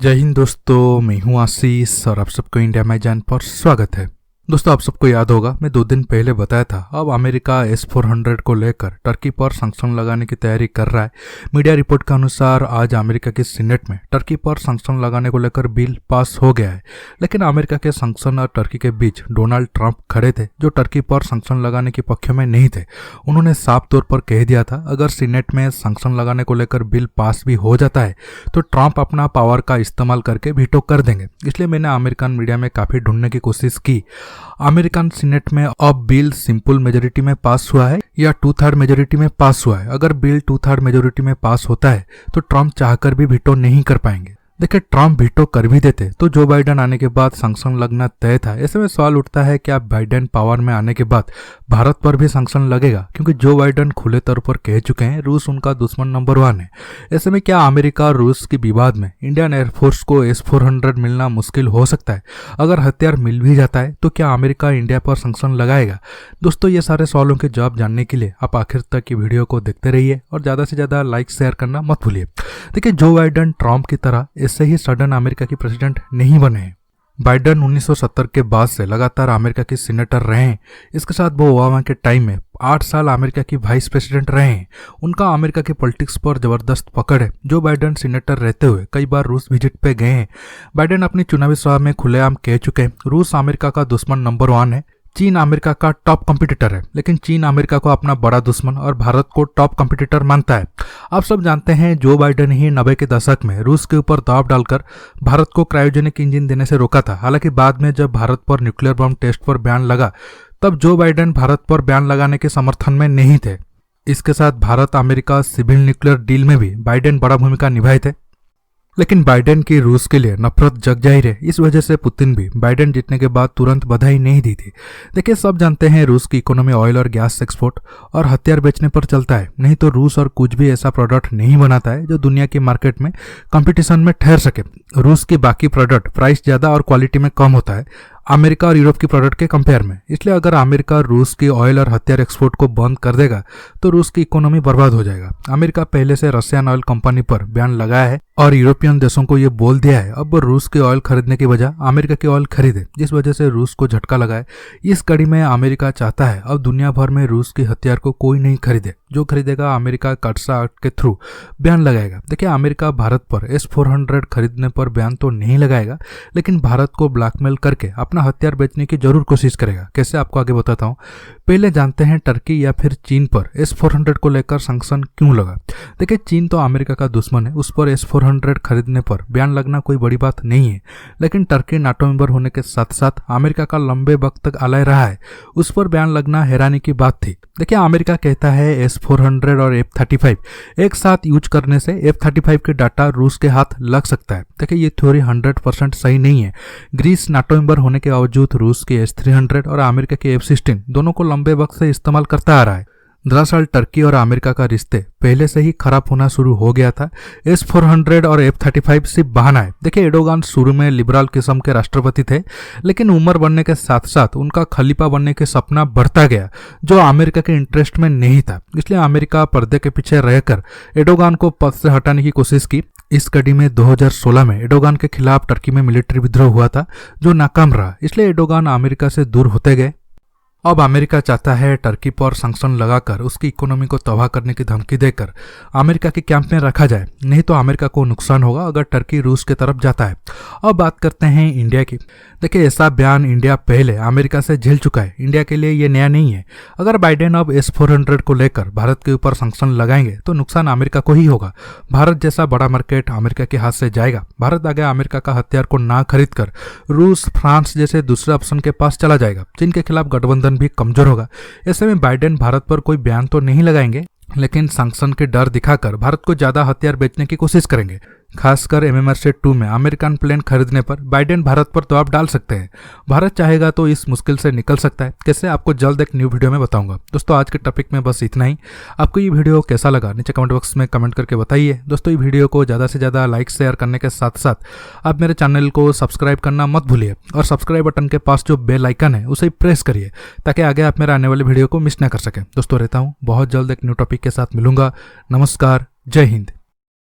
जय हिंद दोस्तों, मैं हूं आशीष और आप सबको इंडिया में जान पर स्वागत है। दोस्तों, आप सबको याद होगा मैं 2 दिन पहले बताया था अब अमेरिका S-400 को लेकर टर्की पर संक्शन लगाने की तैयारी कर रहा है। मीडिया रिपोर्ट के अनुसार आज अमेरिका की सीनेट में टर्की पर संक्शन लगाने को लेकर बिल पास हो गया है। लेकिन अमेरिका के संक्शन और टर्की के बीच डोनाल्ड ट्रंप खड़े थे, जो टर्की पर संक्शन लगाने के पक्ष में नहीं थे। उन्होंने साफ तौर पर कह दिया था अगर सीनेट में संक्शन लगाने को लेकर बिल पास भी हो जाता है तो ट्रंप अपना पावर का इस्तेमाल करके वीटो कर देंगे। इसलिए मैंने अमेरिकन मीडिया में काफी ढूंढने की कोशिश की। अमेरिकन सीनेट में अब बिल सिंपल मेजोरिटी में पास हुआ है या 2/3 मेजोरिटी में पास हुआ है। अगर बिल 2/3 मेजोरिटी में पास होता है तो ट्रंप चाहकर भी वीटो नहीं कर पाएंगे। देखिए, ट्रंप वीटो कर भी देते तो जो बाइडेन आने के बाद संक्शन लगना तय था। ऐसे में सवाल उठता है कि अब बाइडेन पावर में आने के बाद भारत पर भी संक्शन लगेगा, क्योंकि जो बाइडेन खुले तौर पर कह चुके हैं रूस उनका दुश्मन नंबर 1 है। ऐसे में क्या अमेरिका और रूस के विवाद में इंडियन एयरफोर्स को S-400 मिलना मुश्किल हो सकता है? अगर हथियार मिल भी जाता है तो क्या अमेरिका इंडिया पर संक्शन लगाएगा? दोस्तों, ये सारे सवालों के जवाब जानने के लिए आप आखिर तक की वीडियो को देखते रहिए और ज्यादा से ज्यादा लाइक शेयर करना मत भूलिए। देखिए, जो बाइडेन ट्रंप की तरह इससे ही सडन अमेरिका की प्रेसिडेंट नहीं बने हैं। बाइडेन 1970 के बाद से लगातार अमेरिका के सीनेटर रहे हैं। इसके साथ वो ओबामा के टाइम में 8 साल अमेरिका की वाइस प्रेसिडेंट रहे हैं। उनका अमेरिका की पॉलिटिक्स पर जबरदस्त पकड़ है। जो बाइडेन सीनेटर रहते हुए कई बार रूस विजिट पे गए हैं। बाइडेन अपनी चुनावी सभा में खुलेआम कह चुके हैं रूस अमेरिका का दुश्मन नंबर 1 है। चीन अमेरिका का टॉप कंपटीटर है, लेकिन चीन अमेरिका को अपना बड़ा दुश्मन और भारत को टॉप कंपटीटर मानता है। आप सब जानते हैं जो बाइडेन ही 90 के दशक में रूस के ऊपर दबाव डालकर भारत को क्रायोजेनिक इंजन देने से रोका था। हालांकि बाद में जब भारत पर न्यूक्लियर बम टेस्ट पर बैन लगा तब जो बाइडेन भारत पर बैन लगाने के समर्थन में नहीं थे। इसके साथ Bharat America civil nuclear deal में भी बाइडेन बड़ा भूमिका निभाए थे। लेकिन बाइडेन की रूस के लिए नफरत जग जाहिर है। इस वजह से पुतिन भी बाइडेन जीतने के बाद तुरंत बधाई नहीं दी थी। देखिए, सब जानते हैं रूस की इकोनॉमी ऑयल और गैस एक्सपोर्ट और हथियार बेचने पर चलता है। नहीं तो रूस और कुछ भी ऐसा प्रोडक्ट नहीं बनाता है जो दुनिया की मार्केट में कंपटीशन में ठहर सके। रूस की बाकी प्रोडक्ट प्राइस ज्यादा और क्वालिटी में कम होता है अमेरिका और यूरोप की प्रोडक्ट के कंपेयर में। इसलिए अगर अमेरिका रूस की ऑयल और हथियार एक्सपोर्ट को बंद कर देगा तो रूस की इकोनॉमी बर्बाद हो जाएगा। अमेरिका पहले से रशियन ऑयल कंपनी पर बैन लगाया है और यूरोपियन देशों को ये बोल दिया है अब रूस की ऑयल खरीदने की बजाय अमेरिका की ऑयल खरीदे, जिस वजह से रूस को झटका लगा है। इस कड़ी में अमेरिका चाहता है अब दुनिया भर में रूस के हथियार को कोई नहीं खरीदे। जो खरीदेगा अमेरिका कटसा एक्ट के थ्रू बैन लगाएगा। देखिए, अमेरिका भारत पर S-400 खरीदने पर बैन तो नहीं लगाएगा, लेकिन भारत को ब्लैकमेल करके अपना हथियार बेचने की जरूर कोशिश करेगा। कैसे, आपको आगे बताता हूँ। पहले जानते हैं टर्की या फिर चीन पर S-400 को लेकर संक्शन क्यों लगा। देखिए, चीन तो अमेरिका का दुश्मन है, उस पर S-400 खरीदने पर बैन लगना कोई बड़ी बात नहीं है। लेकिन टर्की नाटो मेंबर होने के साथ साथ अमेरिका का लंबे वक्त तक अलाय रहा है, उस पर बैन लगना हैरानी की बात थी। देखिए, अमेरिका कहता है S-400 और F-35 एक साथ यूज करने से F-35 के डाटा रूस के हाथ लग सकता है। देखिए, ये थ्योरी 100% सही नहीं है। ग्रीस नाटो मेंबर होने के बावजूद रूस के S-300 और अमेरिका के F-16 दोनों को लंबे वक्त से इस्तेमाल करता आ रहा है। दरअसल टर्की और अमेरिका का रिश्ते पहले से ही खराब होना शुरू हो गया था। S-400 और F-35 सिर्फ बहाना है। देखिए, एर्डोगान शुरू में लिबरल किस्म के राष्ट्रपति थे, लेकिन उम्र बढ़ने के साथ साथ उनका खलीफा बनने के सपना बढ़ता गया, जो अमेरिका के इंटरेस्ट में नहीं था। इसलिए अमेरिका पर्दे के पीछे रहकर एर्डोगान को पद से हटाने की कोशिश की। इस कड़ी में 2016 में एर्डोगान के खिलाफ टर्की में मिलिट्री विद्रोह हुआ था, जो नाकाम रहा। इसलिए एर्डोगान अमेरिका से दूर होते गए। अब अमेरिका चाहता है टर्की पर संक्शन लगाकर उसकी इकोनॉमी को तबाह करने की धमकी देकर अमेरिका के कैंप में रखा जाए, नहीं तो अमेरिका को नुकसान होगा अगर टर्की रूस की तरफ जाता है। अब बात करते हैं इंडिया की। देखिए, ऐसा बयान इंडिया पहले अमेरिका से झेल चुका है। इंडिया के लिए ये नया नहीं है। अगर बाइडेन अब S-400 को लेकर भारत के ऊपर संक्शन लगाएंगे तो नुकसान अमेरिका को ही होगा। भारत जैसा बड़ा मार्केट अमेरिका के हाथ से जाएगा। भारत आगे अमेरिका का हथियार को ना खरीद कर रूस, फ्रांस जैसे दूसरे ऑप्शन के पास चला जाएगा, जिनके खिलाफ गठबंधन भी कमजोर होगा। ऐसे में बाइडेन भारत पर कोई बयान तो नहीं लगाएंगे, लेकिन संक्शन के डर दिखाकर भारत को ज्यादा हथियार बेचने की कोशिश करेंगे। खासकर MMRC-2 में अमेरिकन प्लेन खरीदने पर बाइडेन भारत पर दबाव डाल सकते हैं। भारत चाहेगा तो इस मुश्किल से निकल सकता है। कैसे, आपको जल्द एक न्यू वीडियो में बताऊंगा। दोस्तों, आज के टॉपिक में बस इतना ही। आपको ये वीडियो कैसा लगा नीचे कमेंट बॉक्स में कमेंट करके बताइए। दोस्तों, ये वीडियो को ज़्यादा से ज़्यादा लाइक शेयर करने के साथ साथ आप मेरे चैनल को सब्सक्राइब करना मत भूलिए और सब्सक्राइब बटन के पास जो बेल आइकन है उसे प्रेस करिए, ताकि आगे आप मेरे आने वाले वीडियो को मिस ना कर सकें। दोस्तों, रहता हूँ बहुत जल्द एक न्यू टॉपिक के साथ मिलूंगा। नमस्कार, जय हिंद।